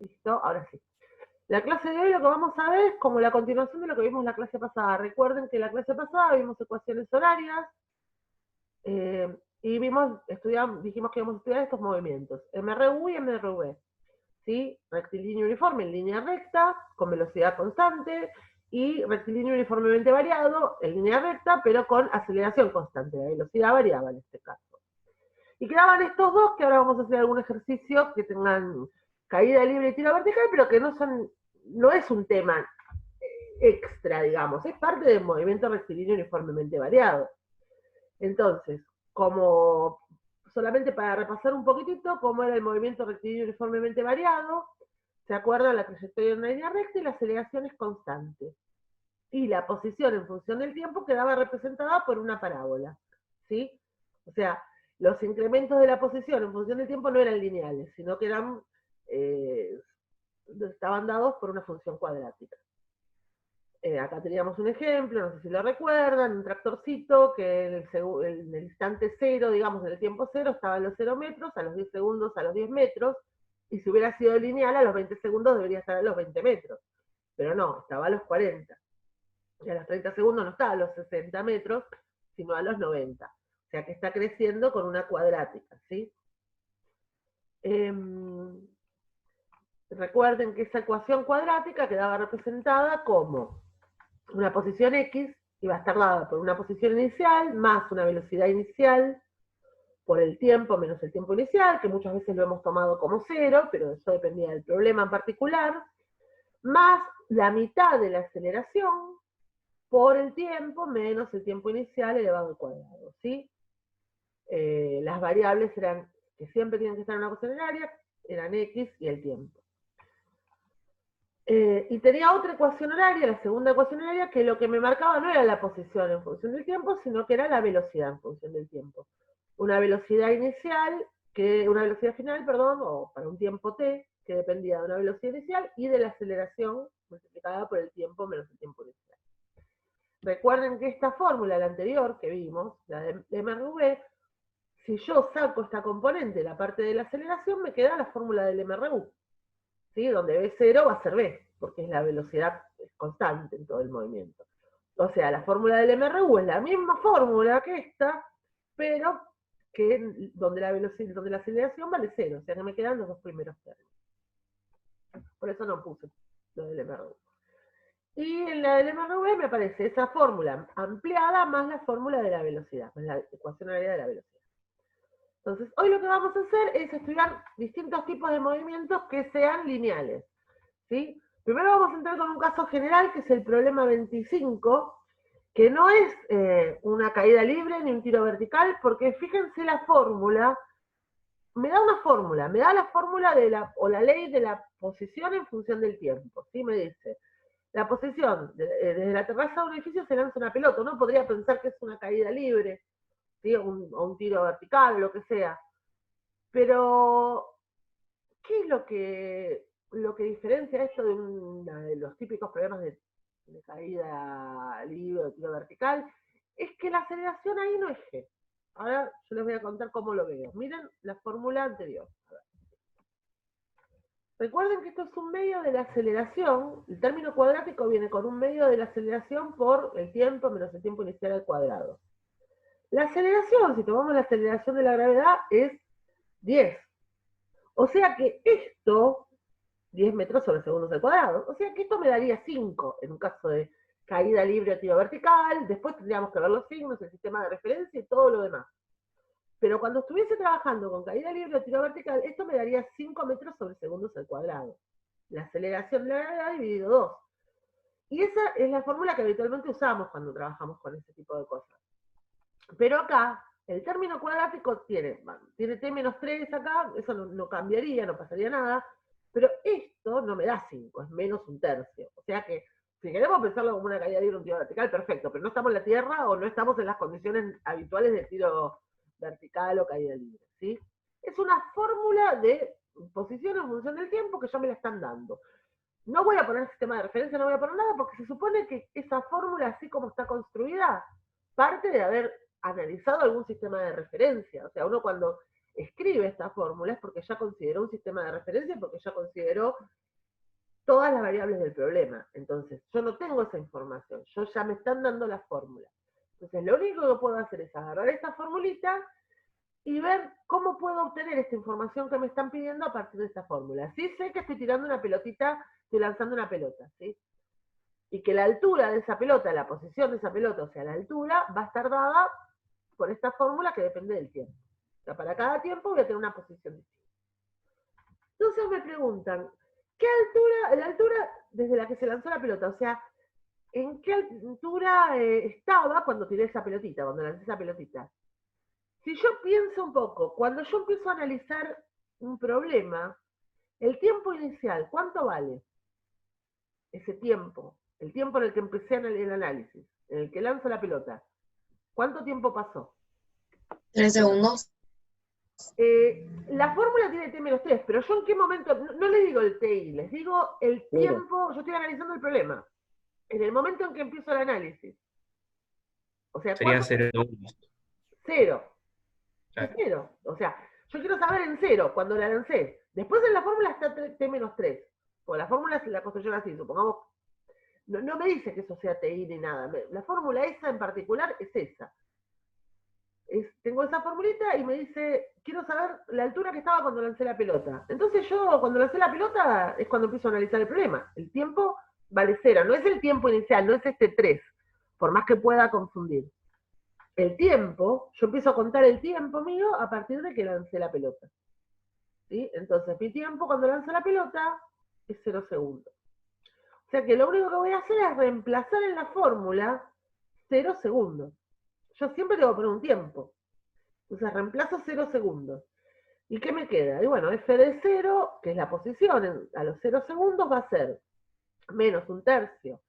Listo, ahora sí. La clase de hoy lo que vamos a ver es como la continuación de lo que vimos en la clase pasada. Recuerden que en la clase pasada vimos ecuaciones horarias y dijimos que íbamos a estudiar estos movimientos, MRU y MRV, ¿sí? Rectilíneo uniforme en línea recta, con velocidad constante, y rectilíneo uniformemente variado en línea recta, pero con aceleración constante, la velocidad variaba en este caso. Y quedaban estos dos, que ahora vamos a hacer algún ejercicio que tengan caída libre y tiro vertical, pero que no es un tema extra, digamos, es parte del movimiento rectilíneo uniformemente variado. Entonces, como solamente para repasar un poquitito cómo era el movimiento rectilíneo uniformemente variado, se acuerdan la trayectoria de una línea recta y la aceleración es constante. Y la posición en función del tiempo quedaba representada por una parábola, ¿sí? O sea, los incrementos de la posición en función del tiempo no eran lineales, sino que estaban dados por una función cuadrática. Acá teníamos un ejemplo, no sé si lo recuerdan, un tractorcito que en el instante cero, digamos, en el tiempo cero, estaba a los 0 metros, a los 10 segundos a los 10 metros, y si hubiera sido lineal, a los 20 segundos debería estar a los 20 metros. Pero no, estaba a los 40. Y a los 30 segundos no estaba a los 60 metros, sino a los 90. O sea que está creciendo con una cuadrática, ¿sí? Recuerden que esa ecuación cuadrática quedaba representada como una posición X iba a estar dada por una posición inicial más una velocidad inicial por el tiempo menos el tiempo inicial, que muchas veces lo hemos tomado como cero, pero eso dependía del problema en particular, más la mitad de la aceleración por el tiempo menos el tiempo inicial elevado al cuadrado, ¿sí? Las variables eran, que siempre tienen que estar en una ecuación área, eran X y el tiempo. Y tenía otra ecuación horaria, la segunda ecuación horaria, que lo que me marcaba no era la posición en función del tiempo, sino que era la velocidad en función del tiempo. Una velocidad inicial, una velocidad final, perdón, o para un tiempo t, que dependía de una velocidad inicial y de la aceleración multiplicada por el tiempo menos el tiempo inicial. Recuerden que esta fórmula, la anterior que vimos, la de MRV, si yo saco esta componente, la parte de la aceleración, me queda la fórmula del MRU, ¿sí? Donde B0 va a ser B, porque es la velocidad constante en todo el movimiento. O sea, la fórmula del MRU es la misma fórmula que esta, pero donde la aceleración vale 0, o sea que me quedan los dos primeros términos. Por eso no puse lo del MRU. Y en la del MRV me aparece esa fórmula ampliada más la fórmula de la velocidad, más la ecuación horaria de la velocidad. Entonces, hoy lo que vamos a hacer es estudiar distintos tipos de movimientos que sean lineales, ¿sí? Primero vamos a entrar con un caso general, que es el problema 25, que no es una caída libre ni un tiro vertical, porque fíjense la fórmula, me da la fórmula o la ley de la posición en función del tiempo, ¿sí? Me dice, la posición, desde la terraza de un edificio se lanza una pelota, uno podría pensar que es una caída libre, ¿sí? O un tiro vertical, lo que sea. Pero, ¿qué es lo que diferencia esto de uno de los típicos problemas de caída libre o tiro vertical? Es que la aceleración ahí no es G. Ahora yo les voy a contar cómo lo veo. Miren la fórmula anterior. Recuerden que esto es un medio de la aceleración. El término cuadrático viene con un medio de la aceleración por el tiempo menos el tiempo inicial al cuadrado. La aceleración, si tomamos la aceleración de la gravedad, es 10. O sea que esto, 10 metros sobre segundos al cuadrado, o sea que esto me daría 5 en un caso de caída libre o tiro vertical. Después tendríamos que ver los signos, el sistema de referencia y todo lo demás. Pero cuando estuviese trabajando con caída libre o tiro vertical, esto me daría 5 metros sobre segundos al cuadrado. La aceleración de la gravedad dividido 2. Y esa es la fórmula que habitualmente usamos cuando trabajamos con este tipo de cosas. Pero acá, el término cuadrático tiene t menos 3 acá, eso no cambiaría, no pasaría nada, pero esto no me da 5, es menos un tercio. O sea que, si queremos pensarlo como una caída libre, un tiro vertical, perfecto, pero no estamos en la Tierra o no estamos en las condiciones habituales de tiro vertical o caída libre, ¿sí? Es una fórmula de posición en función del tiempo que ya me la están dando. No voy a poner sistema de referencia, no voy a poner nada, porque se supone que esa fórmula, así como está construida, parte de haber analizado algún sistema de referencia. O sea, uno cuando escribe esta fórmula es porque ya consideró un sistema de referencia, porque ya consideró todas las variables del problema. Entonces, yo no tengo esa información, yo ya me están dando la fórmula. Entonces, lo único que puedo hacer es agarrar esta formulita y ver cómo puedo obtener esta información que me están pidiendo a partir de esta fórmula. Sí sé que estoy tirando una pelotita, estoy lanzando una pelota, ¿sí? Y que la altura de esa pelota, la posición de esa pelota, o sea, la altura, va a estar dada por esta fórmula que depende del tiempo. O sea, para cada tiempo voy a tener una posición distinta. Entonces me preguntan, ¿qué altura, la altura desde la que se lanzó la pelota? O sea, ¿en qué altura estaba cuando tiré esa pelotita, cuando lancé esa pelotita? Si yo pienso un poco, cuando yo empiezo a analizar un problema, el tiempo inicial, ¿cuánto vale? Ese tiempo, el tiempo en el que empecé el análisis, en el que lanzo la pelota. ¿Cuánto tiempo pasó? 3 segundos. La fórmula tiene T menos 3, pero yo en qué momento, no les digo el TI, les digo el tiempo, yo estoy analizando el problema. En el momento en que empiezo el análisis. O sea, Sería 0 segundos. Cero. Claro. Cero. O sea, yo quiero saber en cero, cuando la lancé. Después en la fórmula está T menos 3. Porque la fórmula se la construyeron así, supongamos. No me dice que eso sea TI ni nada. La fórmula esa en particular es esa. Tengo esa formulita y me dice, quiero saber la altura que estaba cuando lancé la pelota. Entonces yo, cuando lancé la pelota, es cuando empiezo a analizar el problema. El tiempo vale cero, no es el tiempo inicial, no es este 3, por más que pueda confundir. El tiempo, yo empiezo a contar el tiempo mío a partir de que lancé la pelota. ¿Sí? Entonces mi tiempo cuando lanzo la pelota es 0 segundos. O sea que lo único que voy a hacer es reemplazar en la fórmula 0 segundos. Yo siempre tengo que poner un tiempo. Entonces reemplazo 0 segundos. ¿Y qué me queda? Y bueno, f de 0, que es la posición a los 0 segundos, va a ser menos un tercio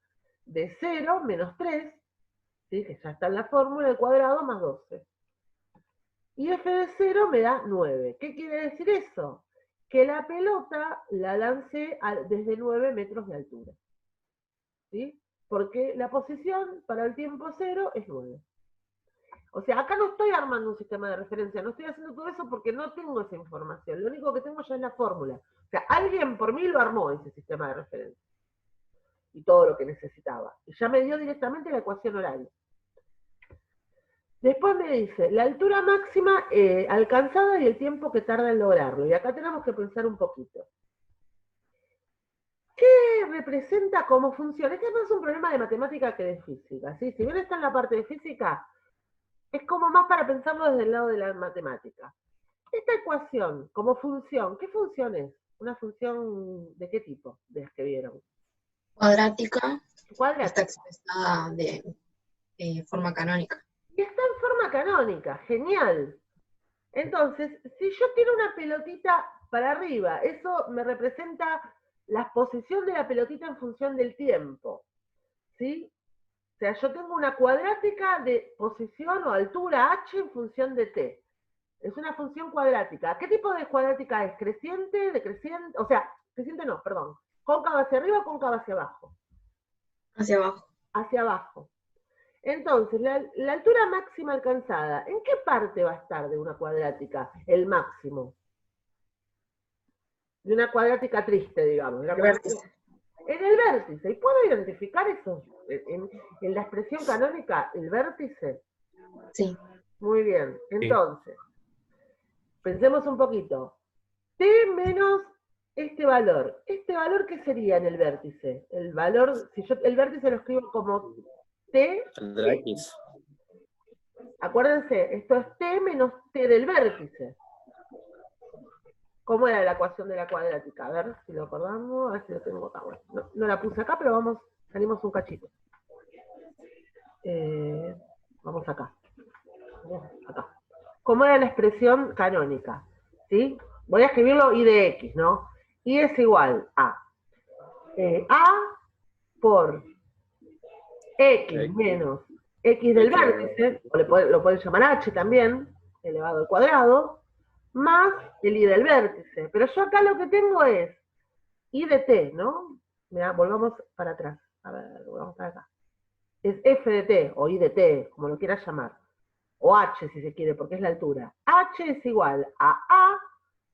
de 0 menos 3, ¿sí? Que ya está en la fórmula, al cuadrado más 12. Y f de 0 me da 9. ¿Qué quiere decir eso? Que la pelota la lancé desde 9 metros de altura. ¿Sí? Porque la posición para el tiempo 0 es 9. O sea, acá no estoy armando un sistema de referencia, no estoy haciendo todo eso porque no tengo esa información. Lo único que tengo ya es la fórmula. O sea, alguien por mí lo armó ese sistema de referencia. Y todo lo que necesitaba. Y ya me dio directamente la ecuación horaria. Después me dice, la altura máxima alcanzada y el tiempo que tarda en lograrlo. Y acá tenemos que pensar un poquito. ¿Qué representa cómo funciona? Este no es un problema de matemática que de física. ¿Sí? Si bien está en la parte de física, es como más para pensarlo desde el lado de la matemática. Esta ecuación, como función, ¿qué función es? ¿Una función de qué tipo? De las que vieron. Cuadrática. Cuadrática. Está expresada de forma canónica. Y está en forma canónica, genial. Entonces, si yo tiro una pelotita para arriba, eso me representa la posición de la pelotita en función del tiempo. ¿Sí? O sea, yo tengo una cuadrática de posición o altura h en función de t. Es una función cuadrática. ¿Qué tipo de cuadrática es? ¿Creciente? ¿Decreciente? O sea, creciente no, perdón. ¿Cóncava hacia arriba o cóncava hacia abajo? Hacia abajo. Hacia abajo. Entonces, la altura máxima alcanzada, ¿en qué parte va a estar de una cuadrática el máximo? De una cuadrática triste, digamos. El vértice. En el vértice. ¿Y puedo identificar eso? En la expresión canónica, el vértice. Sí. Muy bien. Entonces, pensemos un poquito. T menos este valor. ¿Este valor qué sería en el vértice? El valor, si yo el vértice lo escribo como T. X. Acuérdense, esto es T menos T del vértice. ¿Cómo era la ecuación de la cuadrática? A ver si lo acordamos, a ver si lo tengo acá. Bueno, no la puse acá, pero vamos, salimos un cachito. Vamos acá. Acá. ¿Cómo era la expresión canónica? ¿Sí? Voy a escribirlo I de X, ¿no? Y es igual a A por X menos X del vértice, o lo pueden llamar H también, elevado al cuadrado, más el I del vértice. Pero yo acá lo que tengo es I de T, ¿no? Mirá, volvamos para atrás. A ver, volvamos para acá. Es F de T, o I de T, como lo quieras llamar. o h si se quiere, porque es la altura. H es igual a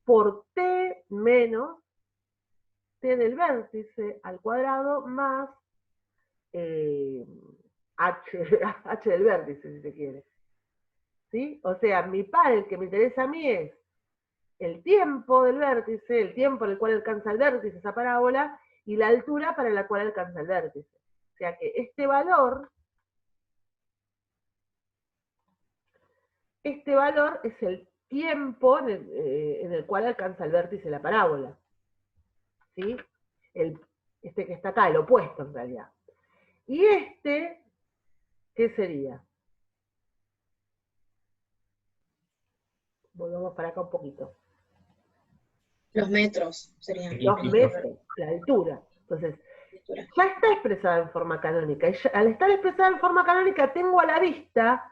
por t menos t del vértice al cuadrado más h del vértice, si se quiere. ¿Sí? O sea, mi par, el que me interesa a mí es el tiempo del vértice, el tiempo en el cual alcanza el vértice esa parábola, y la altura para la cual alcanza el vértice. O sea que este valor es el tiempo en el cual alcanza el vértice de la parábola. ¿Sí? Este que está acá, el opuesto en realidad. Y este, ¿qué sería? Volvamos para acá un poquito. Los metros serían. Los metros, la altura. Entonces, ya está expresada en forma canónica. Y al estar expresada en forma canónica, tengo a la vista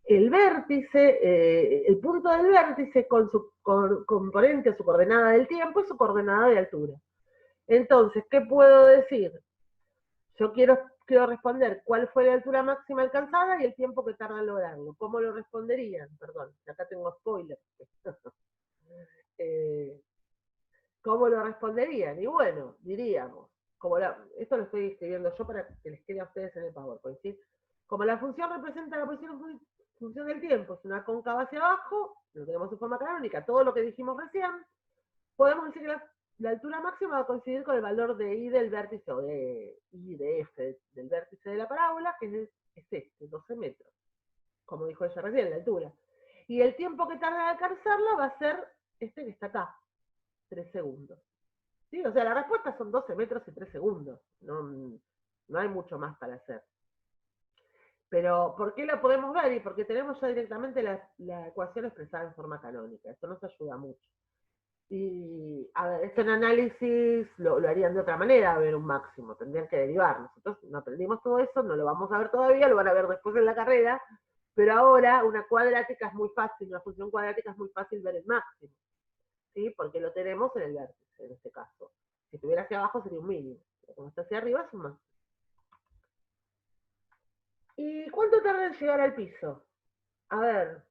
el vértice, el punto del vértice con su componente, su coordenada del tiempo y su coordenada de altura. Entonces, ¿qué puedo decir? Yo quiero responder cuál fue la altura máxima alcanzada y el tiempo que tarda en lograrlo. ¿Cómo lo responderían? Perdón, acá tengo spoiler. ¿Cómo lo responderían? Y bueno, diríamos, esto lo estoy escribiendo yo para que les quede a ustedes en el PowerPoint, ¿sí? Como la función representa la función del tiempo, es una cóncava hacia abajo, lo tenemos en forma canónica, todo lo que dijimos recién, podemos decir que la altura máxima va a coincidir con el valor de I del vértice, o de I de F del vértice de la parábola, que es este, 12 metros, como dijo ella recién, la altura. Y el tiempo que tarda en alcanzarla va a ser este que está acá, 3 segundos. ¿Sí? O sea, la respuesta son 12 metros y 3 segundos. No hay mucho más para hacer. Pero, ¿por qué la podemos ver? Y porque tenemos ya directamente la ecuación expresada en forma canónica. Esto nos ayuda mucho. Y, a ver, esto en análisis lo harían de otra manera, a ver un máximo. Tendrían que derivar. Nosotros no aprendimos todo eso, no lo vamos a ver todavía, lo van a ver después en la carrera. Pero ahora, una cuadrática es muy fácil, una función cuadrática es muy fácil ver el máximo. ¿Sí? Porque lo tenemos en el vértice, en este caso. Si estuviera hacia abajo sería un mínimo, pero como está hacia arriba es un máximo. ¿Y cuánto tarda en llegar al piso? A ver,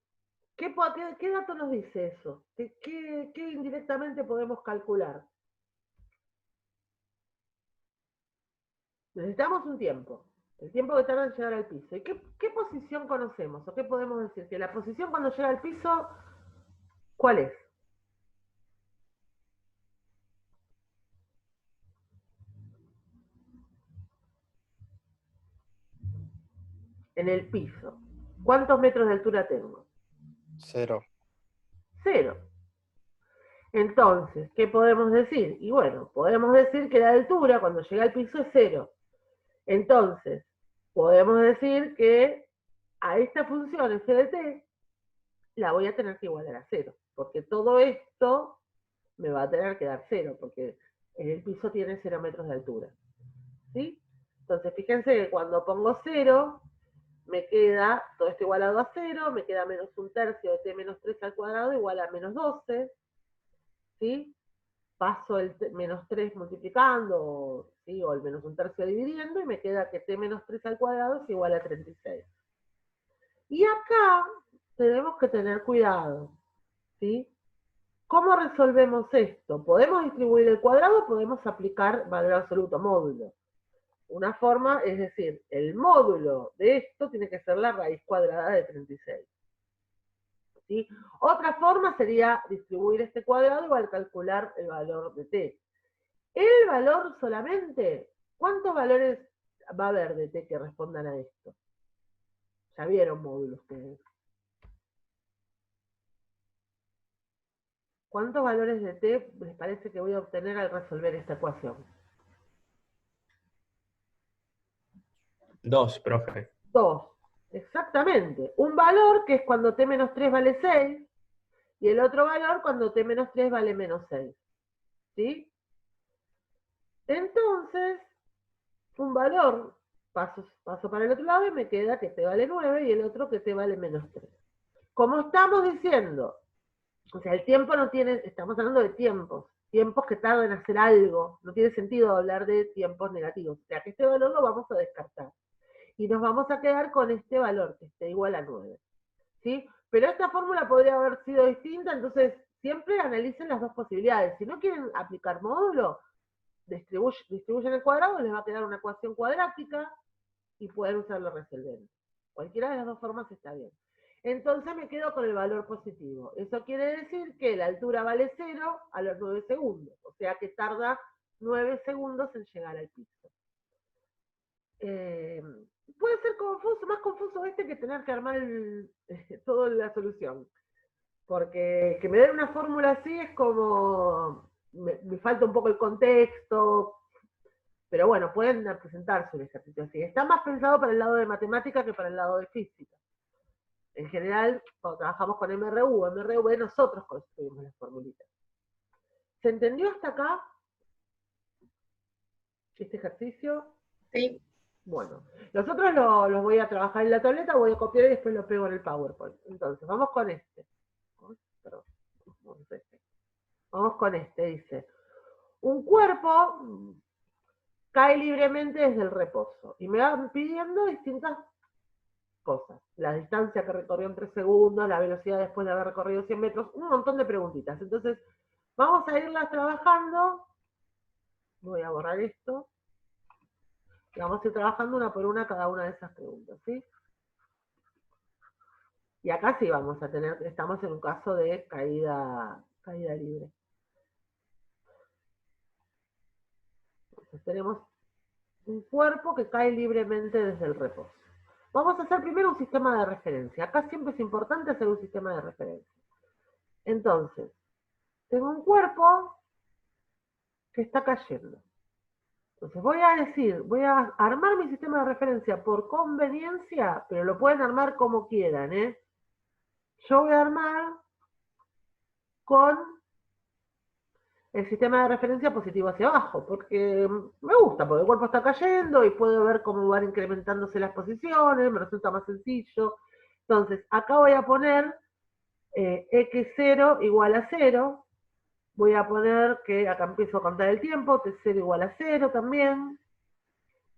¿qué dato nos dice eso? ¿Qué indirectamente podemos calcular? Necesitamos un tiempo, el tiempo que tarda en llegar al piso. ¿Y qué posición conocemos? ¿O qué podemos decir? Que la posición cuando llega al piso, ¿cuál es? En el piso. ¿Cuántos metros de altura tengo? 0. 0. Entonces, ¿qué podemos decir? Y bueno, podemos decir que la altura cuando llega al piso es 0. Entonces, podemos decir que a esta función f de t la voy a tener que igualar a 0, porque todo esto me va a tener que dar 0, porque el piso tiene 0 metros de altura. ¿Sí? Entonces, fíjense que cuando pongo 0, me queda todo esto igualado a 0, me queda menos un tercio de t menos 3 al cuadrado igual a menos 12, ¿sí? Paso el menos 3 multiplicando, ¿sí? O el menos un tercio dividiendo, y me queda que t menos 3 al cuadrado es igual a 36. Y acá tenemos que tener cuidado, ¿sí? ¿Cómo resolvemos esto? ¿Podemos distribuir el cuadrado o podemos aplicar valor absoluto módulo? Una forma es decir, el módulo de esto tiene que ser la raíz cuadrada de 36. ¿Sí? Otra forma sería distribuir este cuadrado igual calcular el valor de t. El valor solamente, ¿cuántos valores va a haber de t que respondan a esto? Ya vieron módulos ustedes. ¿Cuántos valores de t les parece que voy a obtener al resolver esta ecuación? 2, profe. 2. Exactamente. Un valor que es cuando t menos 3 vale 6, y el otro valor cuando t menos 3 vale menos 6. ¿Sí? Entonces, un valor, paso para el otro lado y me queda que t vale 9 y el otro que t vale menos 3. Como estamos diciendo, o sea, el tiempo no tiene, estamos hablando de tiempos que tardan en hacer algo, no tiene sentido hablar de tiempos negativos, o sea que este valor lo vamos a descartar. Y nos vamos a quedar con este valor, que esté igual a 9. ¿sí? Pero esta fórmula podría haber sido distinta, entonces siempre analicen las dos posibilidades. Si no quieren aplicar módulo, distribuyen el cuadrado, les va a quedar una ecuación cuadrática y pueden usarlo resolvente. Cualquiera de las dos formas está bien. Entonces me quedo con el valor positivo. Eso quiere decir que la altura vale 0 a los 9 segundos. O sea que tarda 9 segundos en llegar al piso. Puede ser confuso, más confuso que tener que armar toda la solución. Porque que me den una fórmula así es como... Me falta un poco el contexto, pero bueno, pueden presentarse un ejercicio así. Está más pensado para el lado de matemática que para el lado de física. En general, cuando trabajamos con MRV, nosotros construimos las formulitas. ¿Se entendió hasta acá este ejercicio? Sí. Bueno, los otros los voy a trabajar en la tableta, voy a copiar y después lo pego en el PowerPoint. Entonces, vamos con este. Vamos con este, dice. Un cuerpo cae libremente desde el reposo. Y me van pidiendo distintas cosas. La distancia que recorrió en 3 segundos, la velocidad después de haber recorrido 100 metros, un montón de preguntitas. Entonces, vamos a irlas trabajando. Voy a borrar esto. Y vamos a ir trabajando una por una cada una de esas preguntas, ¿sí? Y acá sí vamos a tener, estamos en un caso de caída libre. Entonces tenemos un cuerpo que cae libremente desde el reposo. Vamos a hacer primero un sistema de referencia. Acá siempre es importante hacer un sistema de referencia. Entonces, tengo un cuerpo que está cayendo. Entonces voy a armar mi sistema de referencia por conveniencia, pero lo pueden armar como quieran, ¿eh? Yo voy a armar con el sistema de referencia positivo hacia abajo, porque me gusta, porque el cuerpo está cayendo y puedo ver cómo van incrementándose las posiciones, me resulta más sencillo. Entonces, acá voy a poner x0 igual a 0, voy a poner que acá empiezo a contar el tiempo, t0 igual a 0 también,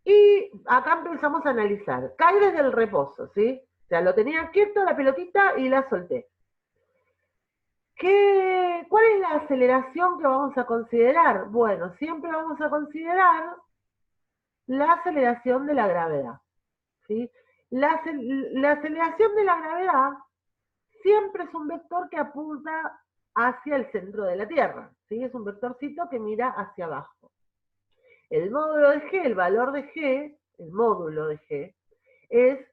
y acá empezamos a analizar. Cae desde el reposo, ¿sí? O sea, lo tenía quieto la pelotita y la solté. ¿Cuál es la aceleración que vamos a considerar? Bueno, siempre vamos a considerar la aceleración de la gravedad, ¿sí? La aceleración de la gravedad siempre es un vector que apunta hacia el centro de la Tierra, ¿sí? Es un vectorcito que mira hacia abajo. El módulo de G, el valor de G, el módulo de G, es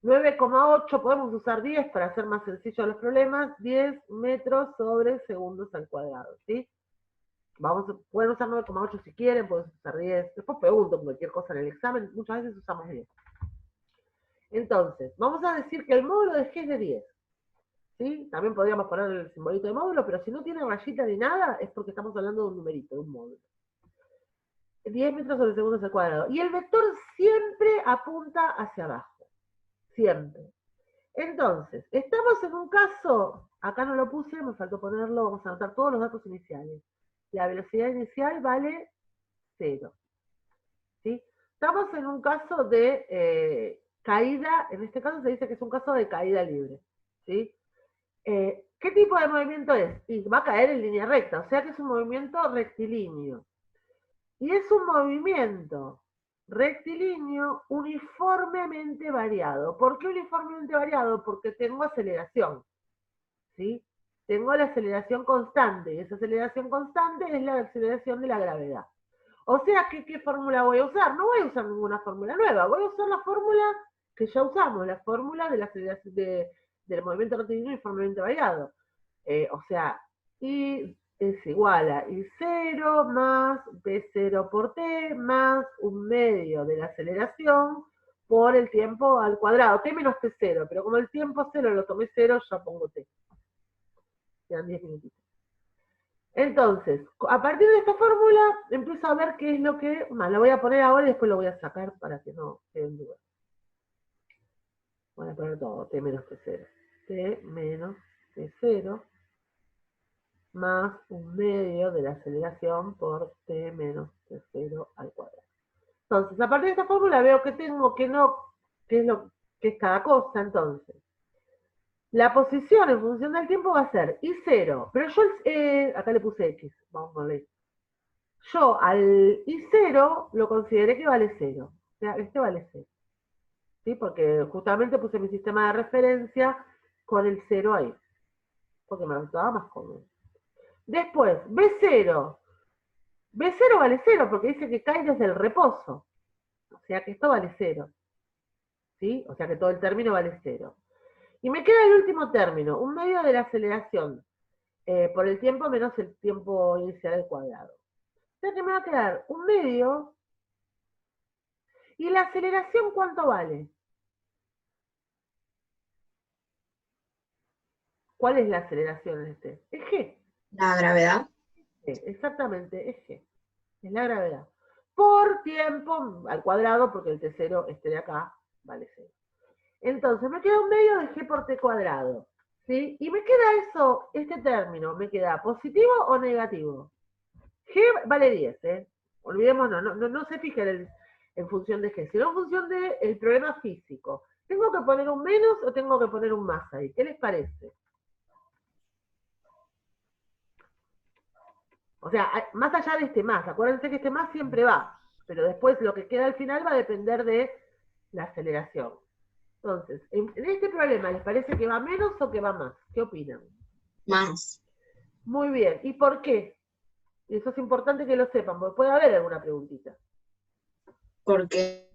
9,8, podemos usar 10 para hacer más sencillo los problemas, 10 metros sobre segundos al cuadrado, ¿sí? Pueden usar 9,8 si quieren, pueden usar 10, después pregunto cualquier cosa en el examen, muchas veces usamos 10. Entonces, vamos a decir que el módulo de G es de 10, ¿sí? También podríamos poner el simbolito de módulo, pero si no tiene rayita ni nada, es porque estamos hablando de un numerito, de un módulo. 10 metros sobre segundos al cuadrado. Y el vector siempre apunta hacia abajo. Siempre. Entonces, estamos en un caso, acá no lo puse, me faltó ponerlo, vamos a anotar todos los datos iniciales. La velocidad inicial vale 0. ¿Sí? Estamos en un caso de caída, en este caso se dice que es un caso de caída libre. ¿Sí? ¿Qué tipo de movimiento es? Y va a caer en línea recta, o sea que es un movimiento rectilíneo. Y es un movimiento rectilíneo uniformemente variado. ¿Por qué uniformemente variado? Porque tengo aceleración, ¿sí? Tengo la aceleración constante, y esa aceleración constante es la aceleración de la gravedad. O sea, ¿qué fórmula voy a usar? No voy a usar ninguna fórmula nueva, voy a usar la fórmula que ya usamos, la fórmula de la aceleración del movimiento rectilíneo uniformemente variado. O sea, y es igual a I0 más B0 por T más un medio de la aceleración por el tiempo al cuadrado, T menos T0, pero como el tiempo 0 lo tomé 0, ya pongo T. Quedan 10 minutitos. Entonces, a partir de esta fórmula, empiezo a ver qué es lo que... la voy a poner ahora y después lo voy a sacar para que no queden dudas. Voy a poner todo, T menos T0. T menos T0 más un medio de la aceleración por t menos t0 al cuadrado. Entonces, a partir de esta fórmula veo que tengo que no, qué es cada cosa, entonces. La posición en función del tiempo va a ser I0, pero yo, acá le puse X, vamos a ponerle. Yo al I0 lo consideré que vale 0, o sea, este vale 0, ¿sí? Porque justamente puse mi sistema de referencia con el 0 ahí, porque me resultaba más cómodo. Después, B0. B0 vale 0 porque dice que cae desde el reposo, o sea que esto vale 0, ¿sí? O sea que todo el término vale 0. Y me queda el último término, un medio de la aceleración por el tiempo menos el tiempo inicial al cuadrado. O sea que me va a quedar un medio. ¿Y la aceleración cuánto vale? ¿Cuál es la aceleración en este? Es G. La gravedad. Exactamente, es G. Es la gravedad. Por tiempo al cuadrado, porque el T0, este de acá, vale 0. Entonces me queda un medio de G por T cuadrado. ¿Sí? Y me queda eso, este término, ¿me queda positivo o negativo? G vale 10, ¿eh? Olvidémonos, no se fijen en función de G, sino en función del problema físico. ¿Tengo que poner un menos o tengo que poner un más ahí? ¿Qué les parece? O sea, más allá de este más, acuérdense que este más siempre va, pero después lo que queda al final va a depender de la aceleración. Entonces, en este problema, ¿les parece que va menos o que va más? ¿Qué opinan? Más. Muy bien, ¿y por qué? Eso es importante que lo sepan, porque puede haber alguna preguntita. Porque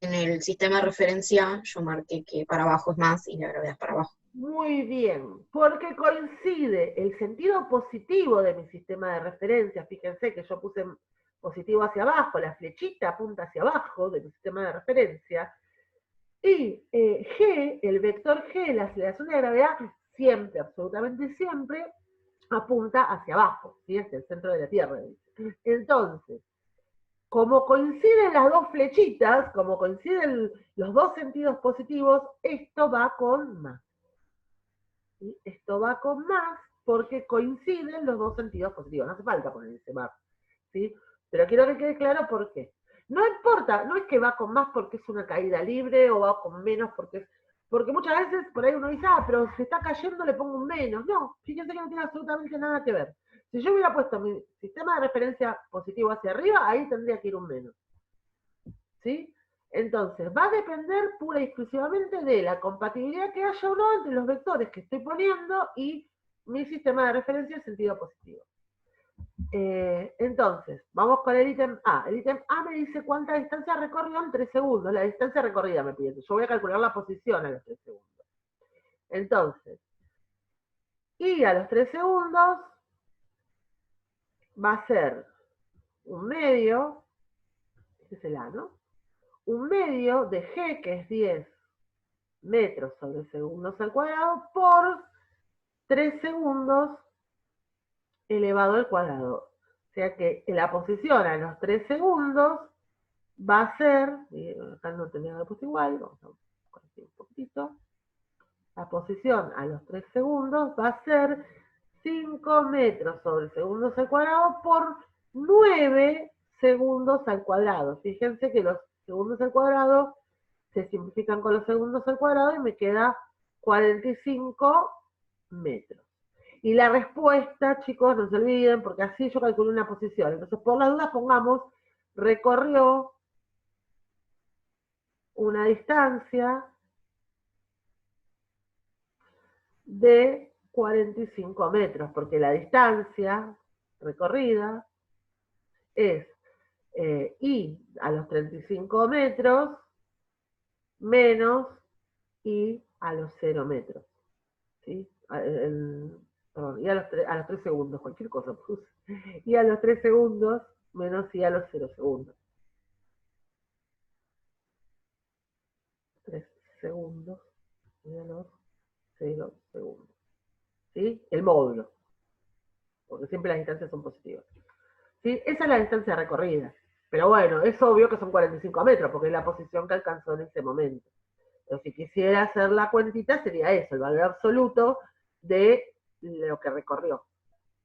en el sistema de referencia yo marqué que para abajo es más y la gravedad es para abajo. Muy bien, porque coincide el sentido positivo de mi sistema de referencia. Fíjense que yo puse positivo hacia abajo, la flechita apunta hacia abajo de mi sistema de referencia. Y G, el vector G, la aceleración de gravedad, siempre, absolutamente siempre, apunta hacia abajo, ¿sí? Hacia el centro de la Tierra. Entonces, como coinciden las dos flechitas, como coinciden los dos sentidos positivos, esto va con más. ¿Sí? Esto va con más porque coinciden los dos sentidos positivos. No hace falta poner ese más, ¿sí? Pero quiero que quede claro por qué. No importa, no es que va con más porque es una caída libre o va con menos porque es... Porque muchas veces por ahí uno dice, pero se está cayendo, le pongo un menos. No, fíjense que no tiene absolutamente nada que ver. Si yo hubiera puesto mi sistema de referencia positivo hacia arriba, ahí tendría que ir un menos. ¿Sí? Entonces, va a depender pura y exclusivamente de la compatibilidad que haya o no entre los vectores que estoy poniendo y mi sistema de referencia en sentido positivo. Entonces, vamos con el ítem A. El ítem A me dice cuánta distancia recorrió en 3 segundos. La distancia recorrida me pide. Yo voy a calcular la posición a los 3 segundos. Entonces, y a los 3 segundos va a ser un medio, este es el A, ¿no? Un medio de G, que es 10 metros sobre segundos al cuadrado, por 3 segundos elevado al cuadrado. O sea que la posición a los 3 segundos va a ser, acá no tenía puesto igual, vamos a corregir un poquitito. La posición a los 3 segundos va a ser 5 metros sobre segundos al cuadrado por 9 segundos al cuadrado. Fíjense que los segundos al cuadrado se simplifican con los segundos al cuadrado y me queda 45 metros. Y la respuesta, chicos, no se olviden, porque así yo calculo una posición. Entonces, por las dudas, pongamos, recorrió una distancia de 45 metros, porque la distancia recorrida es I a los 35 metros menos I a los 0 metros. ¿Sí? Perdón, y a los 3 segundos, cualquier cosa puse. Y a los 3 segundos menos I a los 0 segundos. 3 segundos y a los 0 segundos. ¿Sí? El módulo. Porque siempre las distancias son positivas. ¿Sí? Esa es la distancia recorrida. Pero bueno, es obvio que son 45 metros, porque es la posición que alcanzó en ese momento. Pero si quisiera hacer la cuentita, sería eso, el valor absoluto de lo que recorrió,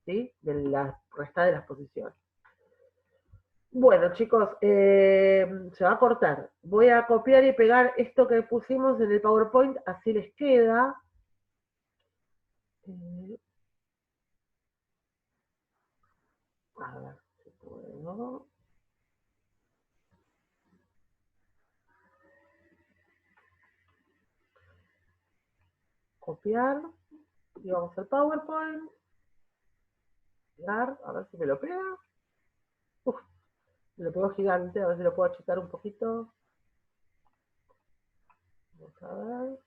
¿sí? De la resta de las posiciones. Bueno, chicos, se va a cortar. Voy a copiar y pegar esto que pusimos en el PowerPoint, así les queda. A ver si puedo. Copiar. Y vamos al PowerPoint. Pegar, a ver si me lo pega. Uf, me lo pego gigante, a ver si lo puedo achicar un poquito. Vamos a ver.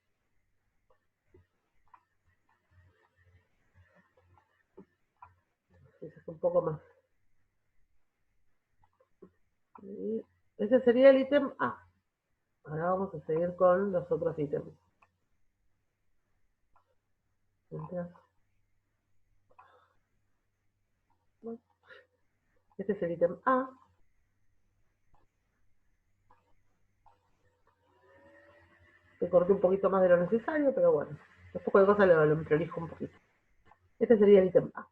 Si se hace un poco más. Y ese sería el ítem A. Ahora vamos a seguir con los otros ítems. Este es el ítem A. Te corté un poquito más de lo necesario, pero bueno. Después de cosas lo prolijo un poquito. Este sería el ítem A.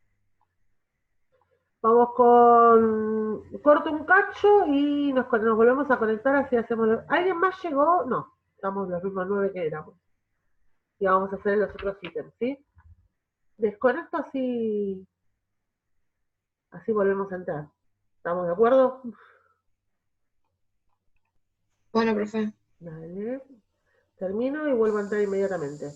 Vamos con... Corto un cacho y nos volvemos a conectar, así hacemos... ¿Alguien más llegó? No. Estamos los mismos 9 que éramos. Y vamos a hacer los otros ítems, ¿sí? Desconecto así... Así volvemos a entrar. ¿Estamos de acuerdo? Bueno, profe. Dale. Termino y vuelvo a entrar inmediatamente.